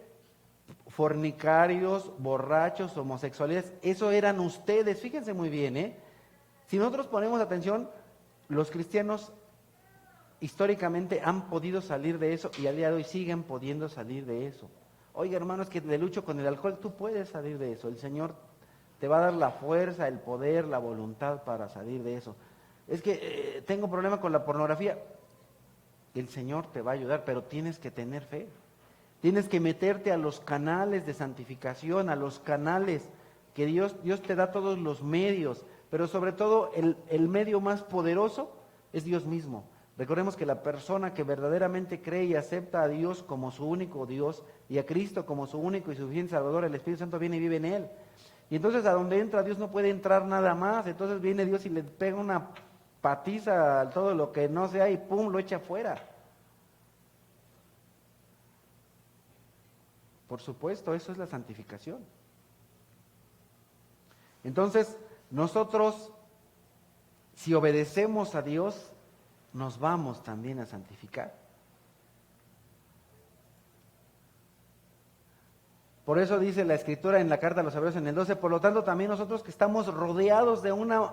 fornicarios, borrachos, homosexuales, eso eran ustedes. Fíjense muy bien, ¿eh? Si nosotros ponemos atención, los cristianos históricamente han podido salir de eso y al día de hoy siguen pudiendo salir de eso. Oiga, hermanos, que de lucho con el alcohol, tú puedes salir de eso. El Señor te va a dar la fuerza, el poder, la voluntad para salir de eso. Es que tengo problema con la pornografía. El Señor te va a ayudar, pero tienes que tener fe. Tienes que meterte a los canales de santificación, a los canales que Dios te da todos los medios, pero sobre todo el medio más poderoso es Dios mismo. Recordemos que la persona que verdaderamente cree y acepta a Dios como su único Dios y a Cristo como su único y suficiente Salvador, el Espíritu Santo viene y vive en él. Y entonces a donde entra Dios no puede entrar nada más, entonces viene Dios y le pega una patiza a todo lo que no sea y ¡pum!, lo echa fuera. Por supuesto, eso es la santificación. Entonces, nosotros, si obedecemos a Dios, nos vamos también a santificar. Por eso dice la Escritura en la carta a los Hebreos en el 12, por lo tanto también nosotros que estamos rodeados de una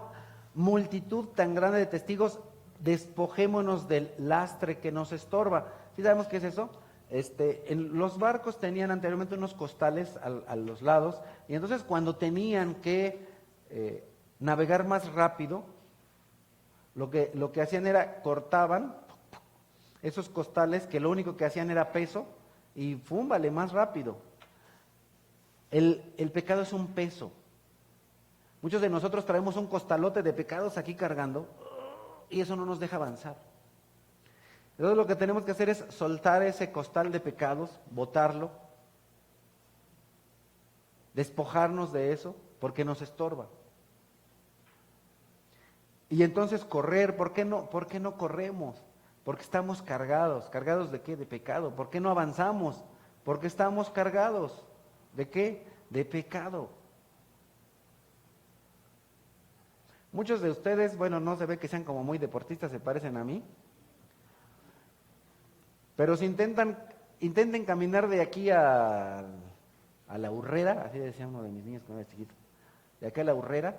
multitud tan grande de testigos, despojémonos del lastre que nos estorba. ¿Sí sabemos qué es eso? En los barcos tenían anteriormente unos costales a los lados, y entonces cuando tenían que navegar más rápido, lo que hacían era cortaban esos costales que lo único que hacían era peso y fúmbale más rápido. El pecado es un peso. Muchos de nosotros traemos un costalote de pecados aquí cargando y eso no nos deja avanzar. Entonces lo que tenemos que hacer es soltar ese costal de pecados, botarlo, despojarnos de eso porque nos estorba. Y entonces correr, ¿por qué no corremos? Porque estamos cargados. ¿Cargados de qué? De pecado. ¿Por qué no avanzamos? Porque estamos cargados. ¿De qué? De pecado. Muchos de ustedes, bueno, no se ve que sean como muy deportistas, se parecen a mí. Pero si intenten caminar de aquí a la Urrera, así decía uno de mis niños cuando era chiquito, de aquí a la Urrera,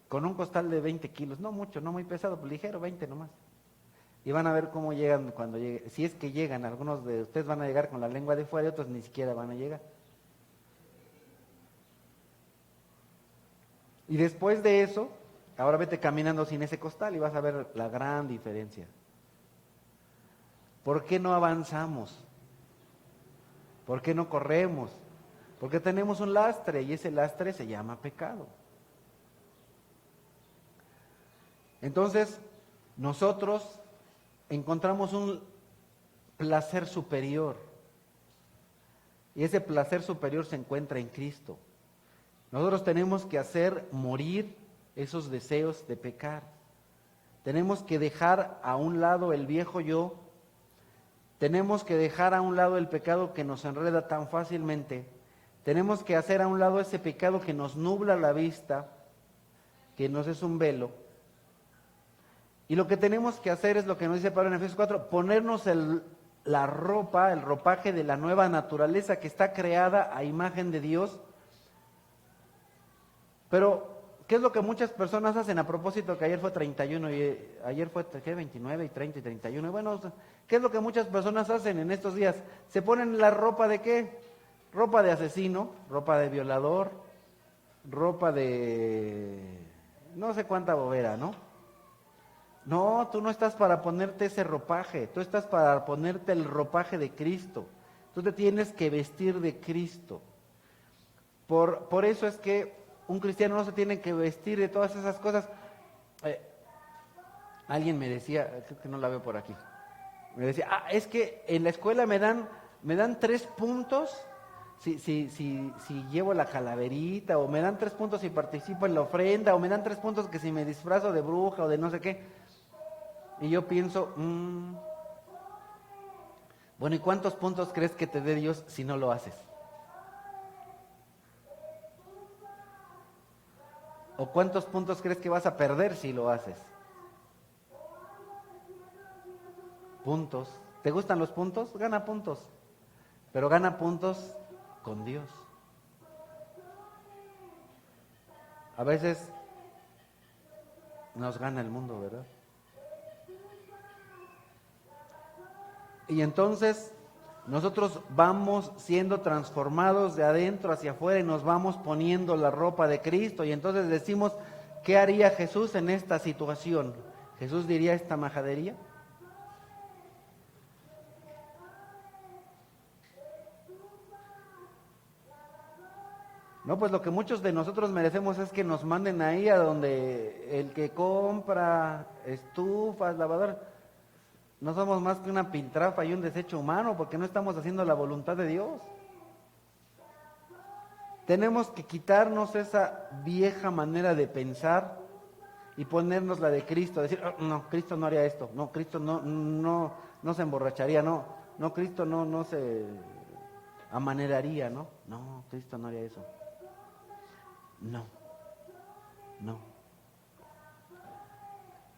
con un costal de 20 kilos, no mucho, no muy pesado, pues ligero, 20 nomás. Y van a ver cómo llegan cuando lleguen, si es que llegan, algunos de ustedes van a llegar con la lengua de fuera y otros ni siquiera van a llegar. Y después de eso, ahora vete caminando sin ese costal y vas a ver la gran diferencia. ¿Por qué no avanzamos? ¿Por qué no corremos? Porque tenemos un lastre y ese lastre se llama pecado. Entonces, nosotros encontramos un placer superior y ese placer superior se encuentra en Cristo. Nosotros tenemos que hacer morir esos deseos de pecar. Tenemos que dejar a un lado el viejo yo. Tenemos que dejar a un lado el pecado que nos enreda tan fácilmente. Tenemos que hacer a un lado ese pecado que nos nubla la vista, que nos es un velo. Y lo que tenemos que hacer es lo que nos dice Pablo en Efesios 4, ponernos la ropa, el ropaje de la nueva naturaleza que está creada a imagen de Dios. Pero, ¿qué es lo que muchas personas hacen? A propósito que ayer fue 31 y ayer fue ¿qué? 29 y 30 y 31. Bueno, ¿qué es lo que muchas personas hacen en estos días? Se ponen la ropa de ¿qué? Ropa de asesino, ropa de violador, ropa de no sé cuánta bobera, ¿no? No, tú no estás para ponerte ese ropaje, tú estás para ponerte el ropaje de Cristo. Tú te tienes que vestir de Cristo. Por eso es que un cristiano no se tiene que vestir de todas esas cosas. Alguien me decía, creo que no la veo por aquí, me decía, es que en la escuela me dan 3 puntos si llevo la calaverita, o me dan 3 puntos si participo en la ofrenda, o me dan 3 puntos que si me disfrazo de bruja o de no sé qué. Y yo pienso, bueno, ¿y cuántos puntos crees que te dé Dios si no lo haces? ¿O cuántos puntos crees que vas a perder si lo haces? Puntos. ¿Te gustan los puntos? Gana puntos. Pero gana puntos con Dios. A veces nos gana el mundo, ¿verdad? Y entonces nosotros vamos siendo transformados de adentro hacia afuera y nos vamos poniendo la ropa de Cristo. Y entonces decimos, ¿qué haría Jesús en esta situación? ¿Jesús diría esta majadería? No, pues lo que muchos de nosotros merecemos es que nos manden ahí a donde el que compra estufas, lavadoras. No somos más que una piltrafa y un desecho humano porque no estamos haciendo la voluntad de Dios. Tenemos que quitarnos esa vieja manera de pensar y ponernos la de Cristo, decir, no, Cristo no haría esto, no, Cristo no se emborracharía, no, Cristo no se amaneraría, no, Cristo no haría eso. No.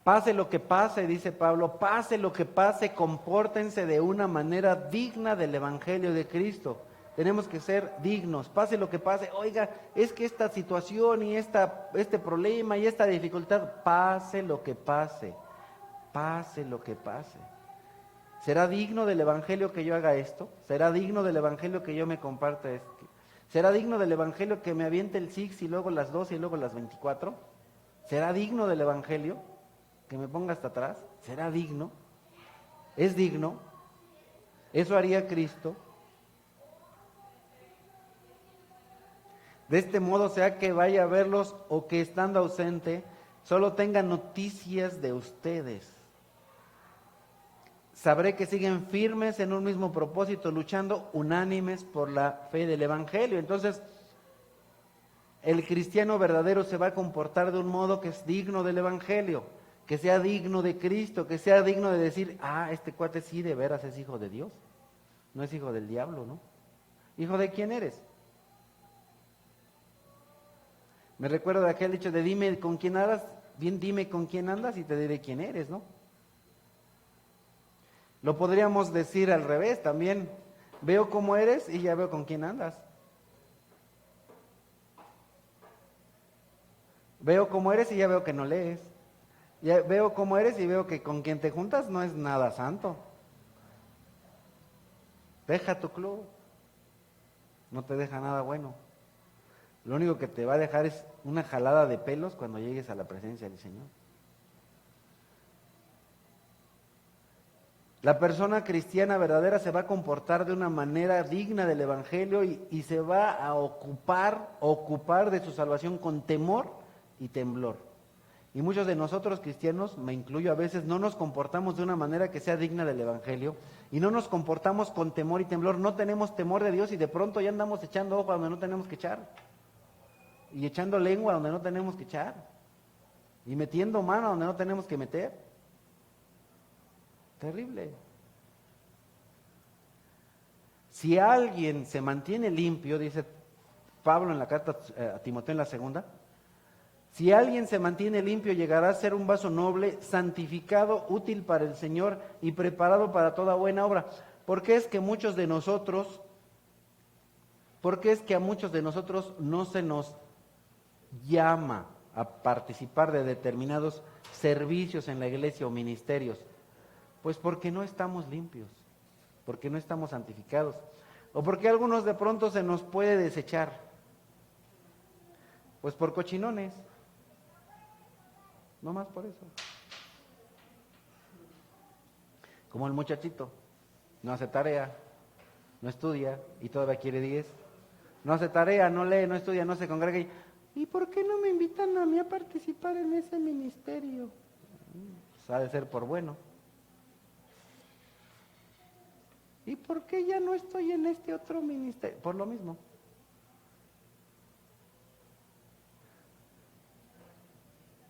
Pase lo que pase, dice Pablo, pase lo que pase, compórtense de una manera digna del Evangelio de Cristo. Tenemos que ser dignos, pase lo que pase. Oiga, es que esta situación y este problema y esta dificultad, pase lo que pase, pase lo que pase. ¿Será digno del Evangelio que yo haga esto? ¿Será digno del Evangelio que yo me comparta esto? ¿Será digno del Evangelio que me aviente el 6 y luego las 12 y luego las 24? ¿Será digno del Evangelio que me ponga hasta atrás? ¿Será digno? ¿Es digno? ¿Eso haría Cristo? De este modo, sea que vaya a verlos o que estando ausente, solo tenga noticias de ustedes. Sabré que siguen firmes en un mismo propósito, luchando unánimes por la fe del Evangelio. Entonces, el cristiano verdadero se va a comportar de un modo que es digno del Evangelio, que sea digno de Cristo, que sea digno de decir, este cuate sí de veras es hijo de Dios, no es hijo del diablo, ¿no? ¿Hijo de quién eres? Me recuerdo de aquel dicho de dime con quién andas, bien dime con quién andas y te diré quién eres, ¿no? Lo podríamos decir al revés también, veo cómo eres y ya veo con quién andas. Veo cómo eres y ya veo que no lees. Ya veo cómo eres y veo que con quien te juntas no es nada santo. Deja tu club, no te deja nada bueno. Lo único que te va a dejar es una jalada de pelos cuando llegues a la presencia del Señor. La persona cristiana verdadera se va a comportar de una manera digna del Evangelio y se va a ocupar de su salvación con temor y temblor. Y muchos de nosotros cristianos, me incluyo a veces, no nos comportamos de una manera que sea digna del Evangelio y no nos comportamos con temor y temblor, no tenemos temor de Dios y de pronto ya andamos echando ojo donde no tenemos que echar y echando lengua donde no tenemos que echar y metiendo mano donde no tenemos que meter. Terrible. Si alguien se mantiene limpio, dice Pablo en la carta a Timoteo en la segunda, si alguien se mantiene limpio, llegará a ser un vaso noble, santificado, útil para el Señor y preparado para toda buena obra. ¿Por qué es que a muchos de nosotros no se nos llama a participar de determinados servicios en la iglesia o ministerios? Pues porque no estamos limpios, porque no estamos santificados, o porque a algunos de pronto se nos puede desechar, pues por cochinones. No más por eso. Como el muchachito, no hace tarea, no estudia y todavía quiere 10. No hace tarea, no lee, no estudia, no se congrega. ¿Y por qué no me invitan a mí a participar en ese ministerio? Pues ha de ser por bueno. ¿Y por qué ya no estoy en este otro ministerio? Por lo mismo.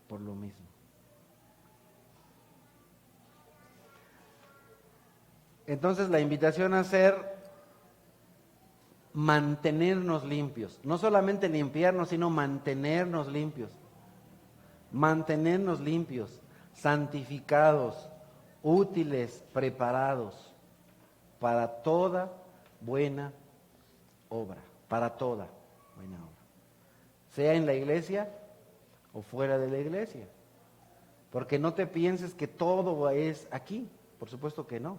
Por lo mismo. Entonces la invitación a ser mantenernos limpios, no solamente limpiarnos, sino mantenernos limpios, santificados, útiles, preparados para toda buena obra, para toda buena obra, sea en la iglesia o fuera de la iglesia, porque no te pienses que todo es aquí, por supuesto que no.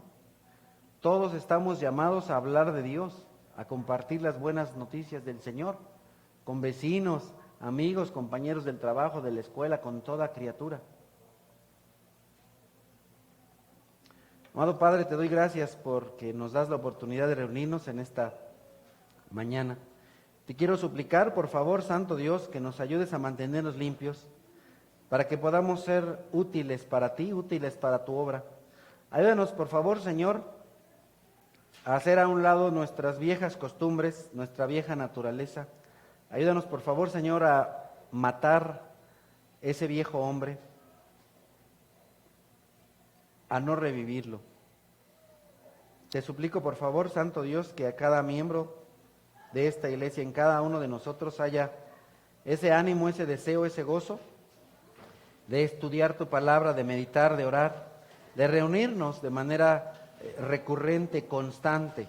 Todos estamos llamados a hablar de Dios, a compartir las buenas noticias del Señor, con vecinos, amigos, compañeros del trabajo, de la escuela, con toda criatura. Amado Padre, te doy gracias porque nos das la oportunidad de reunirnos en esta mañana. Te quiero suplicar, por favor, Santo Dios, que nos ayudes a mantenernos limpios, para que podamos ser útiles para ti, útiles para tu obra. Ayúdanos, por favor, Señor, a hacer a un lado nuestras viejas costumbres, nuestra vieja naturaleza. Ayúdanos, por favor, Señor, a matar ese viejo hombre, a no revivirlo. Te suplico, por favor, Santo Dios, que a cada miembro de esta iglesia, en cada uno de nosotros, haya ese ánimo, ese deseo, ese gozo de estudiar tu palabra, de meditar, de orar, de reunirnos de manera recurrente, constante,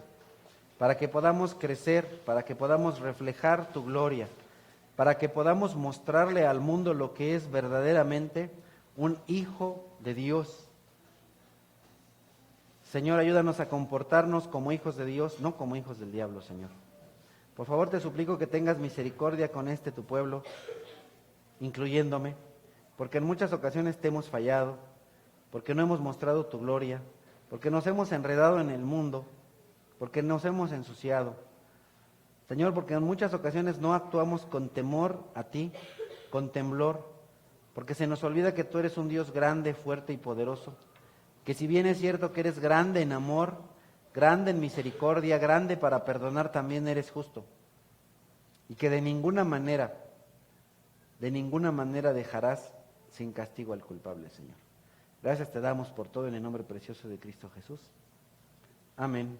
para que podamos crecer, para que podamos reflejar tu gloria, para que podamos mostrarle al mundo lo que es verdaderamente un hijo de Dios. Señor, ayúdanos a comportarnos como hijos de Dios, no como hijos del diablo, Señor. Por favor, te suplico que tengas misericordia con tu pueblo, incluyéndome, porque en muchas ocasiones te hemos fallado, porque no hemos mostrado tu gloria, porque nos hemos enredado en el mundo, porque nos hemos ensuciado. Señor, porque en muchas ocasiones no actuamos con temor a ti, con temblor, porque se nos olvida que tú eres un Dios grande, fuerte y poderoso, que si bien es cierto que eres grande en amor, grande en misericordia, grande para perdonar, también eres justo, y que de ninguna manera dejarás sin castigo al culpable, Señor. Gracias te damos por todo en el nombre precioso de Cristo Jesús. Amén.